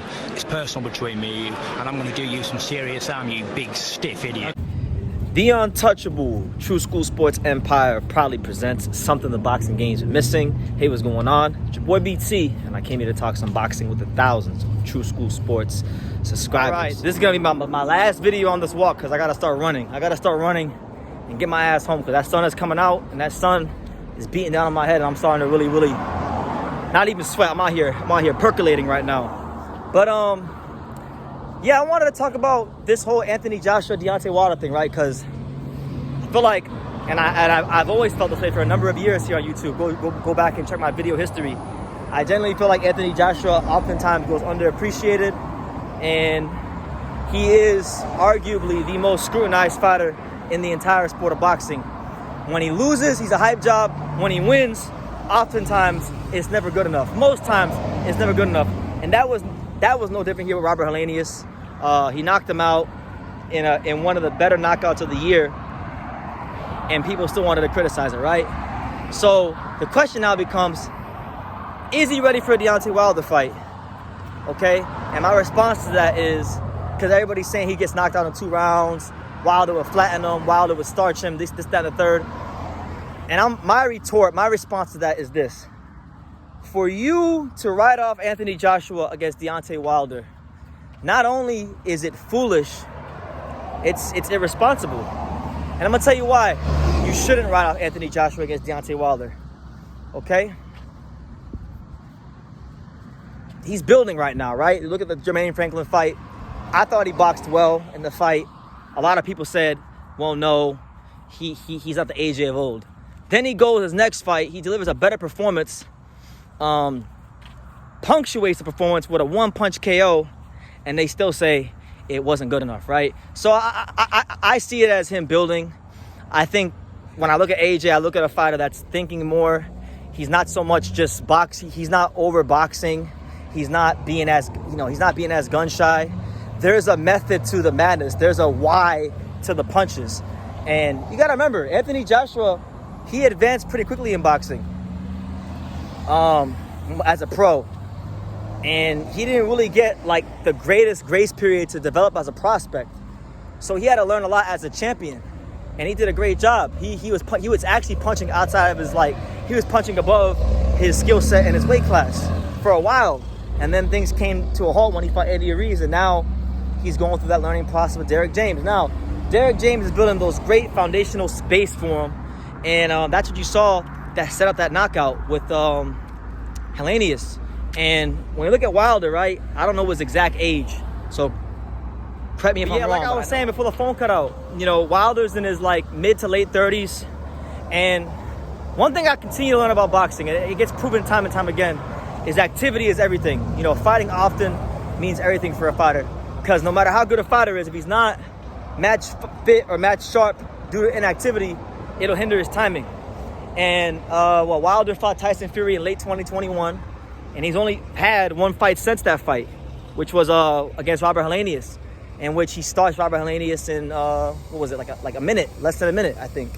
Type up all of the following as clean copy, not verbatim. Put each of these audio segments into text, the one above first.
football. It's personal between me and you, and I'm going to do you some serious harm, you big stiff idiot. The Untouchable True School Sports Empire proudly presents something the boxing games are missing. Hey, what's going on? It's your boy BT, and I came here to talk some boxing with the thousands of True School Sports subscribers. All right, this is going to be my last video on this walk because I got to start running. I got to start running and get my ass home because that sun is coming out, and that sun is beating down on my head, and I'm starting to really, not even sweat. I'm out here percolating right now. But, yeah, I wanted to talk about this whole Anthony Joshua, Deontay Wilder thing, right? Because I feel like, and I've always felt this way for a number of years here on YouTube. Go back and check my video history. I generally feel like Anthony Joshua oftentimes goes underappreciated, and he is arguably the most scrutinized fighter in the entire sport of boxing. When he loses, he's a hype job. When he wins, oftentimes it's never good enough. Most times it's never good enough, and that was no different here with Robert Helenius. He knocked him out in one of the better knockouts of the year, and people still wanted to criticize it, right? So the question now becomes, is he ready for a Deontay Wilder fight? Okay, and my response to that is, because everybody's saying he gets knocked out in 2 rounds, Wilder would flatten him, Wilder would starch him, this, that, and the third. And my response to that is this. For you to write off Anthony Joshua against Deontay Wilder, not only is it foolish, it's irresponsible. And I'm going to tell you why you shouldn't write off Anthony Joshua against Deontay Wilder. Okay? He's building right now, right? Look at the Jermaine Franklin fight. I thought he boxed well in the fight. A lot of people said, well, no, he's not the AJ of old. Then he goes his next fight. He delivers a better performance, punctuates the performance with a 1-punch KO, and they still say it wasn't good enough, right? So I see it as him building. I think when I look at AJ, I look at a fighter that's thinking more. He's not so much just boxing. He's not over boxing. He's not being as gun shy. There's a method to the madness. There's a why to the punches. And you got to remember, Anthony Joshua, he advanced pretty quickly in boxing as a pro. And he didn't really get like the greatest grace period to develop as a prospect. So he had to learn a lot as a champion. And he did a great job. He was actually punching outside of his, he was punching above his skill set and his weight class for a while. And then things came to a halt when he fought Eddie Ruiz, and now he's going through that learning process with Derek James. Now, Derek James is building those great foundational space for him, and that's what you saw that set up that knockout with Helenius. And when you look at Wilder, right, I don't know his exact age, so correct me if I'm wrong. Like I was saying before the phone cut out, Wilder's in his mid to late 30s, and one thing I continue to learn about boxing, and it gets proven time and time again, is activity is everything. Fighting often means everything for a fighter. Because no matter how good a fighter is, if he's not match fit or match sharp due to inactivity, it'll hinder his timing. And Wilder fought Tyson Fury in late 2021, and he's only had one fight since that fight, which was against Robert Helenius, in which he starched Robert Helenius in like a minute, less than a minute, I think.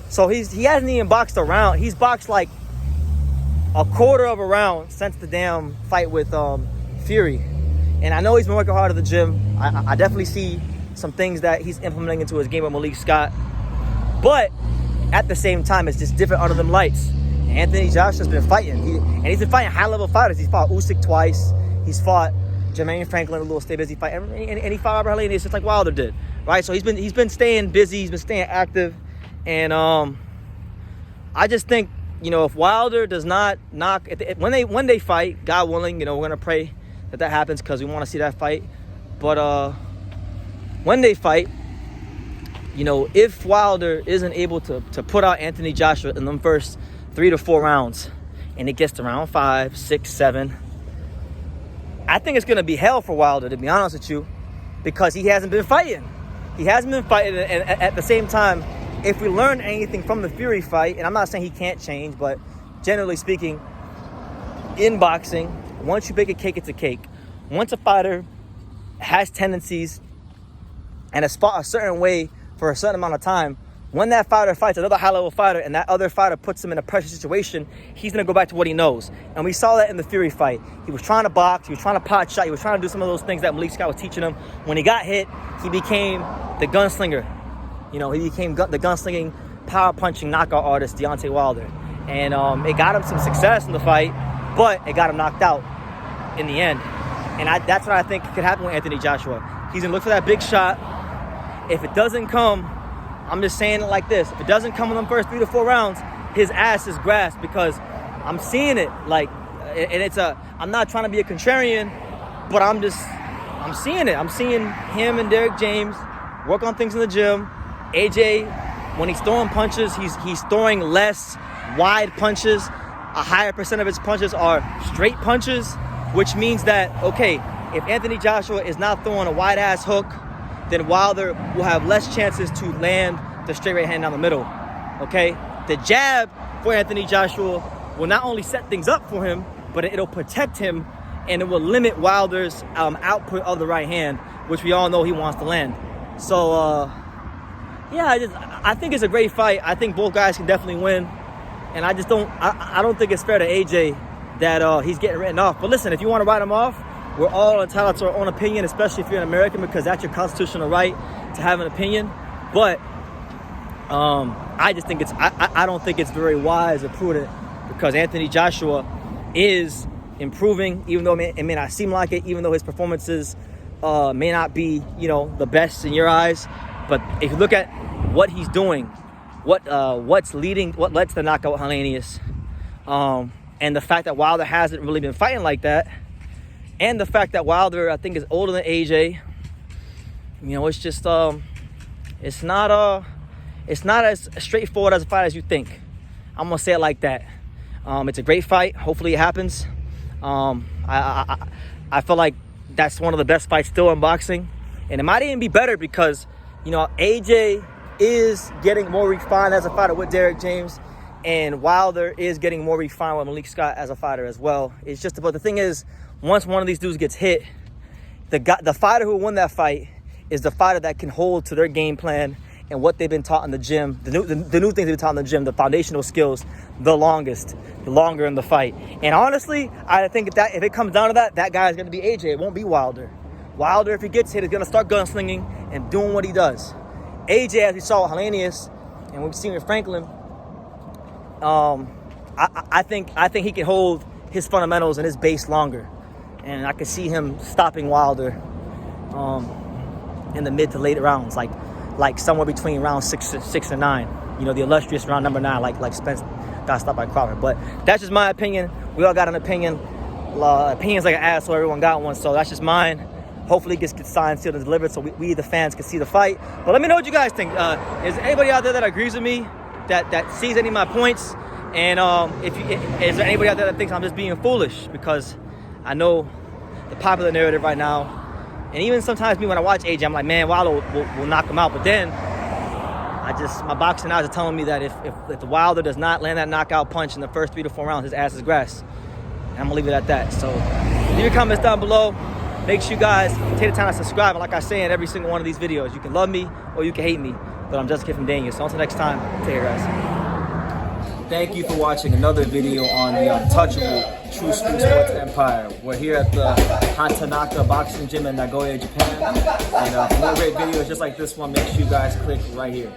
So he hasn't even boxed a round. He's boxed like a quarter of a round since the damn fight with Fury. And I know he's been working hard at the gym. I definitely see some things that he's implementing into his game with Malik Scott. But at the same time, it's just different under them lights. Anthony Joshua's been fighting. He's been fighting high-level fighters. He's fought Usyk twice. He's fought Jermaine Franklin, a little stay busy fight. And he fought Robert Helenius just like Wilder did, right? So he's been staying busy. He's been staying active. And I just think, if Wilder does not knock, when they fight, God willing, we're going to pray that happens because we want to see that fight. But when they fight, if Wilder isn't able to put out Anthony Joshua in them first 3 to 4 rounds, and it gets to round 5, 6, 7, I think it's going to be hell for Wilder, to be honest with you, because he hasn't been fighting. And at the same time, if we learn anything from the Fury fight, and I'm not saying he can't change, but generally speaking, in boxing, once you bake a cake, it's a cake. Once a fighter has tendencies and has fought a certain way for a certain amount of time, When that fighter fights another high-level fighter and that other fighter puts him in a pressure situation, he's going to go back to what he knows. And we saw that in the Fury fight. He was trying to box. He was trying to pot shot. He was trying to do some of those things that Malik Scott was teaching him. When he got hit, he became the gunslinger. You know, he became the gunslinging, power-punching knockout artist, Deontay Wilder. And it got him some success in the fight, but it got him knocked out in the end. And that's what I think could happen with Anthony Joshua. He's going to look for that big shot. If it doesn't come, I'm just saying it like this. If it doesn't come in the first 3 to 4 rounds, his ass is grasped, because I'm seeing it. Like, and I'm not trying to be a contrarian, but I'm seeing it. I'm seeing him and Derek James work on things in the gym. AJ, when he's throwing punches, he's throwing less wide punches. A higher percent of his punches are straight punches, which means that, okay, if Anthony Joshua is not throwing a wide ass hook, then Wilder will have less chances to land the straight right hand down the middle, okay? The jab for Anthony Joshua will not only set things up for him, but it'll protect him, and it will limit Wilder's output of the right hand, which we all know he wants to land. So, yeah, I think it's a great fight. I think both guys can definitely win, and I don't think it's fair to AJ that he's getting written off. But listen, if you want to write him off, we're all entitled to our own opinion, especially if you're an American, because that's your constitutional right to have an opinion. But I just think I don't think it's very wise or prudent, because Anthony Joshua is improving, even though it may not seem like it, even though his performances may not be, you know, the best in your eyes. But if you look at what he's doing, what led to the knockout with Helenius, and the fact that Wilder hasn't really been fighting like that, and the fact that Wilder, I think, is older than AJ, you know, it's just it's not as straightforward as a fight as you think. I'm gonna say it like that. It's a great fight. Hopefully it happens. I feel like that's one of the best fights still in boxing, and it might even be better because, you know, AJ is getting more refined as a fighter with Derek James, and Wilder is getting more refined with Malik Scott as a fighter as well. It's just about, the thing is, once one of these dudes gets hit, the fighter who won that fight is the fighter that can hold to their game plan and what they've been taught in the gym, the new things they've been taught in the gym, the foundational skills, the longer in the fight. And honestly, I think that if it comes down to that, that guy is going to be AJ. It won't be Wilder. Wilder, if he gets hit, is going to start gunslinging and doing what he does. AJ, as we saw with Helenius and we've seen with Franklin, I think he can hold his fundamentals and his base longer. And I could see him stopping Wilder in the mid to late rounds, like somewhere between round 6 and 9. You know, the illustrious round number 9, like Spence got stopped by Crawford. But that's just my opinion. We all got an opinion. Opinion's like an asshole. Everyone got one. So that's just mine. Hopefully it gets signed, sealed, and delivered so we the fans can see the fight. But let me know what you guys think. Is there anybody out there that agrees with me, that sees any of my points? And is there anybody out there that thinks I'm just being foolish? Because I know the popular narrative right now, and even sometimes me when I watch AJ, I'm like, man, Wilder will knock him out. But then my boxing eyes are telling me that if the Wilder does not land that knockout punch in the first 3 to 4 rounds, his ass is grass. And I'm gonna leave it at that. So leave your comments down below. Make sure you guys take the time to subscribe. And like I say in every single one of these videos, you can love me or you can hate me, but I'm just a kid from Daniel. So until next time, take care, guys. Thank you for watching another video on the untouchable True School Sports Empire. We're here at the Hatanaka Boxing Gym in Nagoya, Japan. And for more great videos just like this one, make sure you guys click right here.